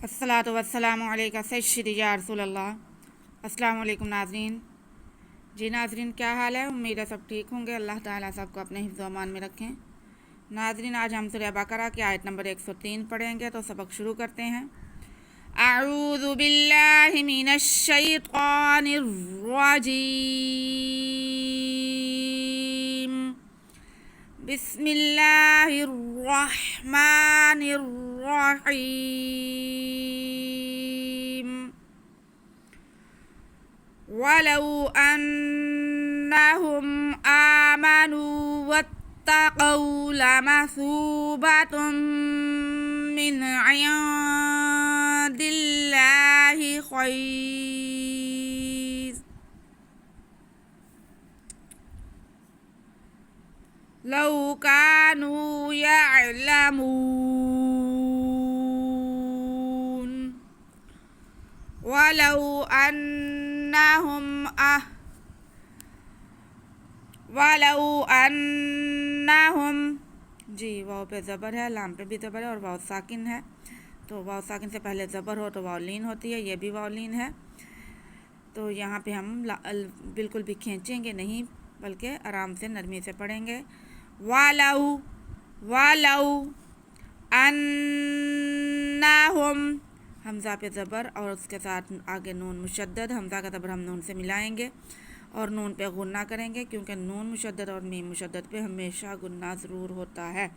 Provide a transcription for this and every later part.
अस्सलातु वस्सलामु अलैका सय्यदी या रसूल अल्लाह। अस्सलामु अलैकुम नाज़रीन। जी नाज़रीन, क्या हाल है? उम्मीद है सब ठीक होंगे। अल्लाह ताला सबको अपने हिफ्ज़ व अमान में रखें। नाज़रीन, आज हम सूरह बकरा की आयत नंबर 103 पढ़ेंगे, तो सबक शुरू करते हैं। अऊज़ु बिल्लाहि मिनश शैतानिर रजीम। बिस्मिल्लाहिर रहमानिर रहीम। वलौ अन्नहुम आमनू वत्तक़ौ लमसूबतुम मिन इंदिल्लाहि खैर लौ कानू यअलमून वलौ अन्नहुम जी वाव पे ज़बर है, लाम पे भी ज़बर है और वाव साकिन है। तो वाव साकिन से पहले ज़बर हो तो वाव लीन होती है, ये भी वाव लीन है। तो यहाँ पे हम बिल्कुल भी खींचेंगे नहीं, बल्कि आराम से नरमी से पढ़ेंगे। वालौ अन्नहुम, हमज़ा पे ज़बर और उसके साथ आगे नून मुशद्दद। हमज़ा का ज़बर हम नून से मिलाएंगे और नून पे गुन्ना करेंगे, क्योंकि नून मुशद्दद और मीम मुशद्दद पे हमेशा गुन्ना ज़रूर होता है।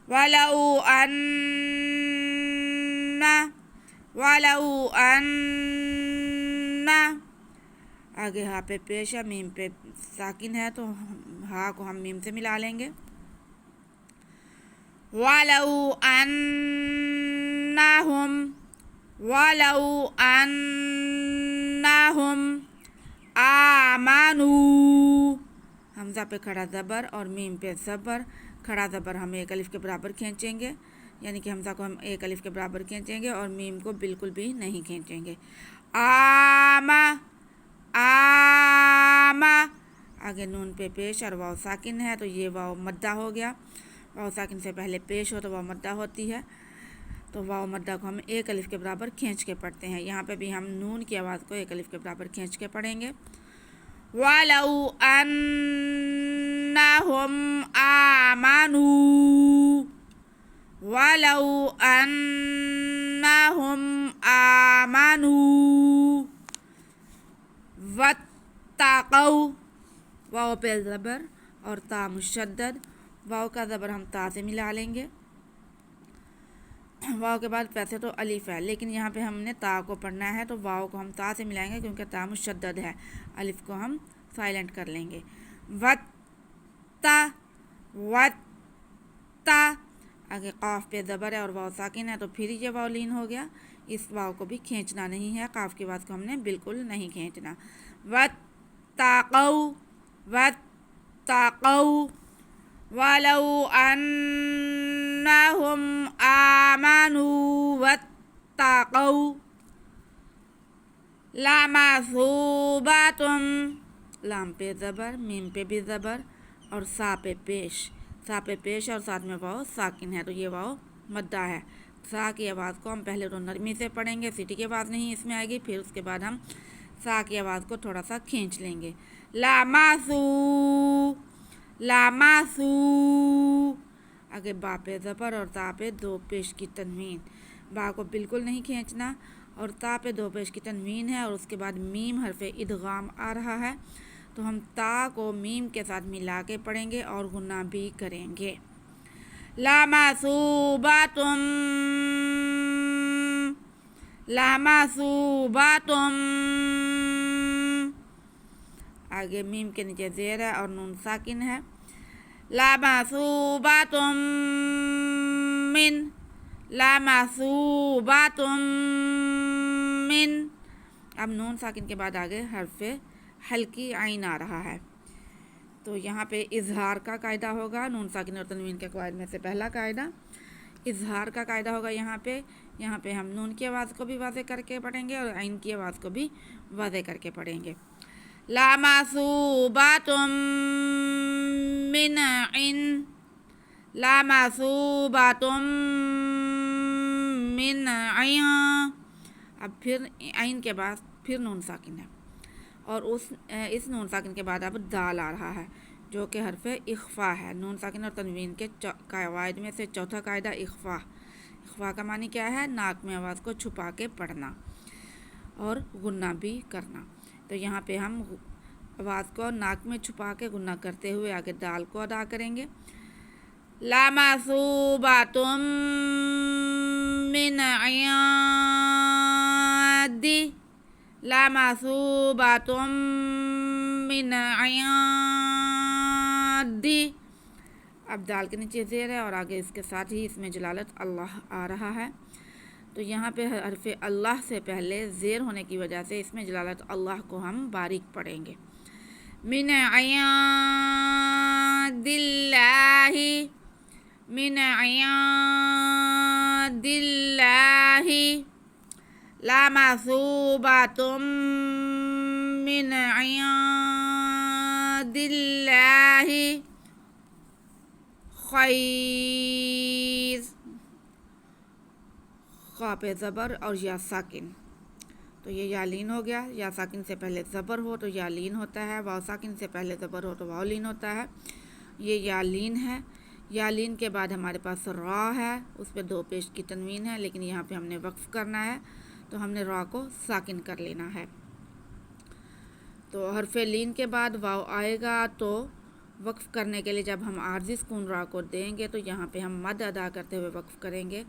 वलौ अन्ना, आगे हा पे पेश है, मीम पे साकिन है, तो हा को हम मीम से मिला लेंगे। वलौ अन्नहुम आमनू, हमज़ा पे खड़ा ज़बर और मीम पे ज़बर। खड़ा ज़बर हम एक अलिफ के बराबर खींचेंगे, यानी कि हमज़ा को हम एक अलिफ के बराबर खींचेंगे और मीम को बिल्कुल भी नहीं खींचेंगे। आमा, आगे नून पे पेश और वाव साकिन है, तो ये वाव मद्दा हो गया। वाव साकिन से पहले पेश हो तो वाव मद्दा होती है, तो वाव मद्दा को हम एक अलिफ के बराबर खींच के पढ़ते हैं। यहाँ पे भी हम नून की आवाज़ को एक अलिफ के बराबर खींच के पढ़ेंगे। वलौ अन्नहुम आमनू वत्तक़ौ, वाव पे ज़बर और ता मुशद्दद। वाव का ज़बर हम ता से मिला लेंगे। वाव के बाद वैसे तो अलिफ है, लेकिन यहाँ पे हमने ता को पढ़ना है, तो वाव को हम ता से मिलाएंगे, क्योंकि ता मुशद्दद है। अलिफ को हम साइलेंट कर लेंगे। वत्ता, आगे काफ पे ज़बर है और वाव साकिन है, तो फिर ये वाव लीन हो गया। इस वाव को भी खींचना नहीं है, काफ की आवाज़ को हमने बिल्कुल नहीं खींचना। वत्तक़ौ वलौ अन्नहुम आमनू वत्तक़ौ लमसूबतुम, लाम पे ज़बर, मीम पे भी ज़बर और सा पे पेश और साथ में वाव साकिन है, तो ये वाव मद्दा है। सा की आवाज़ को हम पहले तो नरमी से पढ़ेंगे, सीटी की आवाज़ नहीं इसमें आएगी, फिर उसके बाद हम सा की आवाज़ को थोड़ा सा खींच लेंगे। लामासू, आगे बा पे ज़बर और ता पे दो पेश की तनवीन। बा को बिल्कुल नहीं खींचना और ता पे दो पेश की तनवीन है, और उसके बाद मीम हरफ इदगाम आ रहा है, तो हम ता को मीम के साथ मिला के पढ़ेंगे और गुन्ना भी करेंगे। लामासूबातुम, आगे मीम के नीचे ज़ेर है और नून साकिन है। लामासूबातुम मिन, अब नून साकिन के बाद आगे हरफ हल्की आइन आ रहा है, तो यहाँ पे इजहार का कायदा होगा। नून साकिन और तनवीन के कवायद में से पहला कायदा इजहार का कायदा होगा। यहाँ पे हम नून की आवाज़ को भी वाज़े करके पढ़ेंगे और आइन की आवाज़ को भी वाज़े करके पढ़ेंगे। लामासूबातुम मिन इन, लामासूबातुम मिन अय्या। अब फिर आइन के बाद फिर नून साकिन है और इस नून साकिन के बाद अब दाल आ रहा है जो कि हरफ इख्फा है। नून साकिन और तनवीन के कायद में से चौथा कायदा इख्फा। इख्फा का मानी क्या है? नाक में आवाज़ को छुपा के पढ़ना और गुन्ना भी करना। तो यहाँ पे हम आवाज़ को नाक में छुपा के गुन्ना करते हुए आगे दाल को अदा करेंगे। लामासूबातुम मिन अयादी, लामासूबातुम मिन अयादी। अब दाल के नीचे ज़ेर है और आगे इसके साथ ही इसमें जलालत अल्लाह आ रहा है। तो यहाँ पे हरफ अल्लाह से पहले ज़ेर होने की वजह से इसमें जलालत अल्लाह को हम बारीक पढ़ेंगे। मिन अयादिल्लाहि, मिन अयादिल्लाहि, लामासूबातुम मिन अयादिल्लाहि खैर। ख़ा पे ज़बर और या साकिन, तो ये या लीन हो गया। या साकिन से पहले ज़बर हो तो या लीन होता है, वाव साकिन से पहले ज़बर हो तो वाव लीन होता है। ये या लीन है। या लीन के बाद हमारे पास रा है, उस पर दो पेश की तनवीन है, लेकिन यहाँ पे हमने वक्फ़ करना है तो हमने रा को साकिन कर लेना है। तो हरफ लीन के बाद वाव आएगा तो वक्फ़ करने के लिए जब हम आर्ज़ी सुकून रा को देंगे तो यहाँ पे हम मद अदा करते हुए वक्फ़ करेंगे।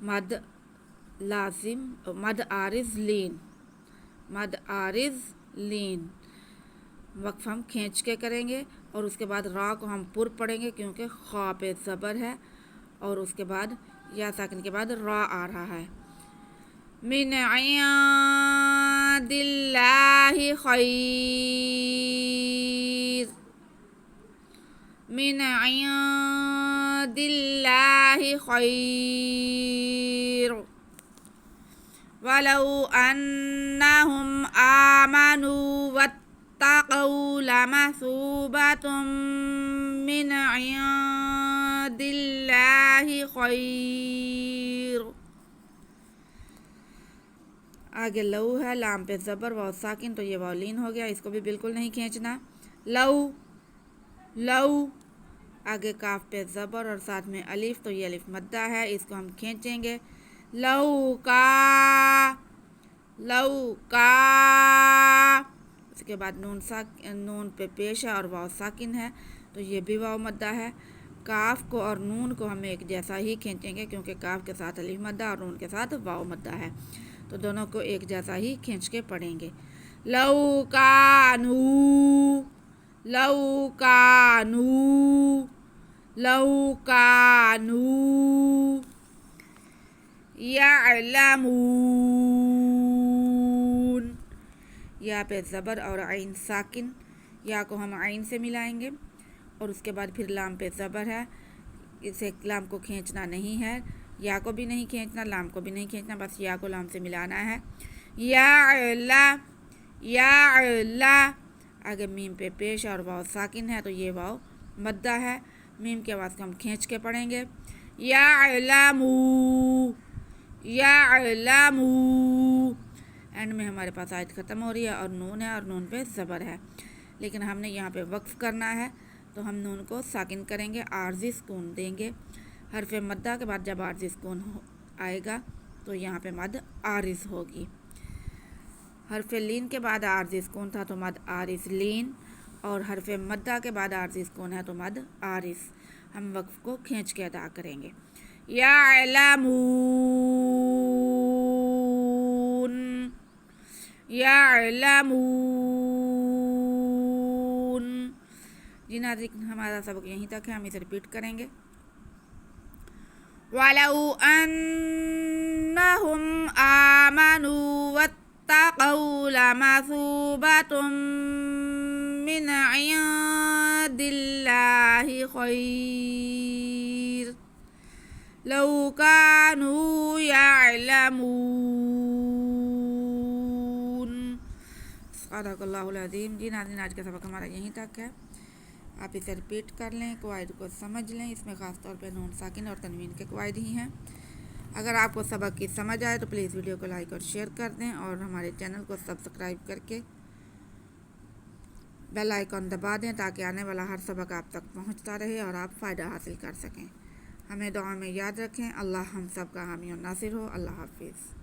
मद लाजिम, मद आरिज़ लीन, मद आरिज़ लीन। वक्फ़ हम खींच के करेंगे और उसके बाद रा को हम पुर पढ़ेंगे क्योंकि ख़ा पे ज़बर है और उसके बाद या साकिन के बाद रा आ रहा है। मिन अयादिल्लाहि खैर, मिन अयादिल्लाहि खैर, वलौ अन्नहुम आमनु वत्तक़ौ लमसूबतुम मिन अयादिल्लाहि खैर। आगे लऊ है, लाम पे ज़बर वाव साकिन, तो ये वाव लीन हो गया, इसको भी बिल्कुल नहीं खींचना। लऊ, लऊ। आगे काफ पे ज़बर और साथ में अलिफ, तो ये अलिफ मद्दा है, इसको हम खींचेंगे। लऊ का, लऊ का। उसके बाद नून पे पेश है और वाव साकिन है, तो ये भी वाव मद्दा है। काफ को और नून को हम एक जैसा ही खींचेंगे क्योंकि काफ के साथ अलिफ मद्दा और नून के साथ वाव मद्दा है, तो दोनों को एक जैसा ही खींच के पढ़ेंगे। लऊ कानू, लऊ कानू, लऊ कानू यअलमून। या पे ज़बर और आइन साकिन, या को हम आइन से मिलाएंगे और उसके बाद फिर लाम पे ज़बर है, इसे लाम को खींचना नहीं है, या को भी नहीं खींचना, लाम को भी नहीं खींचना, बस या को लाम से मिलाना है। या ला। आगे मीम पे पेश और वाव साकिन है, तो ये वाव मद्दा है, मीम की आवाज़ को हम खींच के पढ़ेंगे। यअलमू, यअलमू। एंड में हमारे पास आयत ख़त्म हो रही है और नून है और नून पे ज़बर है, लेकिन हमने यहाँ पे वक्फ़ करना है तो हम नून को साकिन करेंगे, आर्ज़ी सुकून देंगे। हरफ मद्दा के बाद जब आर्ज़ी सुकून आएगा तो यहाँ पे मद आरिज़ होगी। हरफ लीन के बाद आर्ज़ी सुकून था तो मद आरिज़ लीन, और हरफ मद्दा के बाद आर्ज़ी सुकून है तो मद आरिज़। हम वक्फ़ को खींच के अदा करेंगे। यअलमून, यअलमून। जी नाज़रीन, हमारा सबक यहीं तक है, हम इसे रिपीट करेंगे। वलौ अन्नहुम आमनु वत्तक़ौ लमसूबतुम मिन अयादिल्लाहि खैर, लौ कानू यअलमून। सदक़ल्लाहुल अज़ीम। जी नाज़रीन, आज का सबक हमारा यहीं तक है, आप इसे रिपीट कर लें, क़वाइद को समझ लें। इसमें ख़ास तौर पे नून साकिन और तनवीन के क़वाइद ही हैं। اگر آپ کو سبق کی سمجھ آئے تو پلیز ویڈیو کو لائک اور شیئر کر دیں، اور ہمارے چینل کو سبسکرائب کر کے بیل آئیکن دبا دیں تاکہ آنے والا ہر سبق آپ تک پہنچتا رہے اور آپ فائدہ حاصل کر سکیں۔ ہمیں دعا میں یاد رکھیں۔ اللہ ہم سب کا حامی و ناصر ہو۔ اللہ حافظ۔